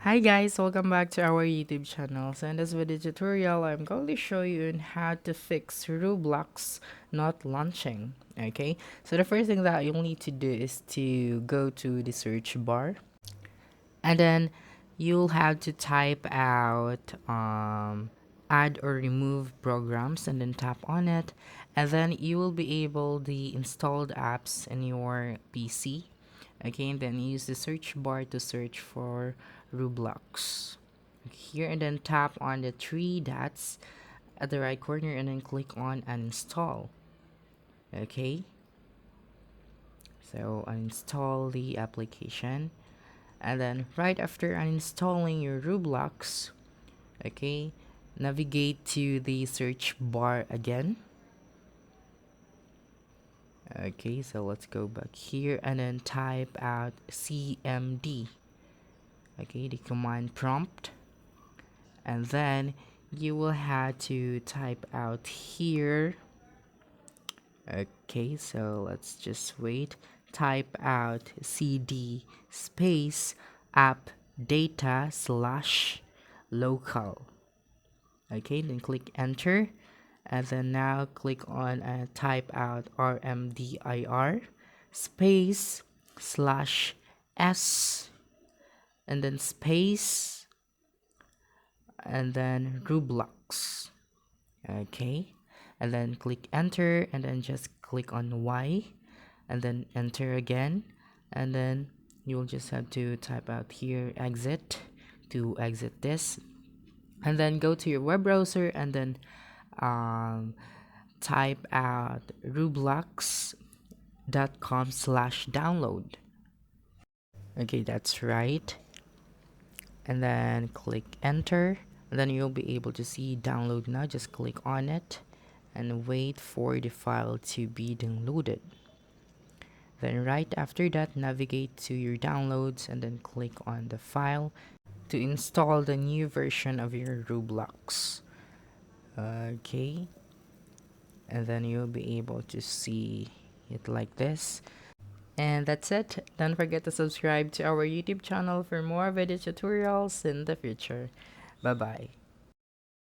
Hi guys, welcome back to our YouTube channel. So in this video tutorial, I'm going to show you on how to fix Roblox not launching. Okay, so the first thing that you'll need to do is to go to the search bar, and then you'll have to type out add or remove programs, and then tap on it, and then you will be able the installed apps in your PC. Okay, and then use the search bar to search for Roblox here, and then tap on the three dots at the right corner and then click on uninstall. Okay, so uninstall the application, and then right after uninstalling your Roblox, okay, navigate to the search bar again. Okay, so let's go back here and then type out cmd, okay, the command prompt, and then you will have to type out here. Okay, so let's just wait. Type out cd space app data slash local. Okay, then click enter, and then now click on type out rmdir space slash s, and then space, and then Roblox. Okay, and then click enter, and then just click on y, and then enter again, and then you'll just have to type out here exit to exit this, and then go to your web browser, and then um, type out roblox.com/download. Okay, that's right, and then click enter, and then you'll be able to see download now. Just click on it and wait for the file to be downloaded. Then right after that, navigate to your downloads and then click on the file to install the new version of your Roblox. Okay, and then you'll be able to see it like this. And that's it. Don't forget to subscribe to our YouTube channel for more video tutorials in the future. Bye bye.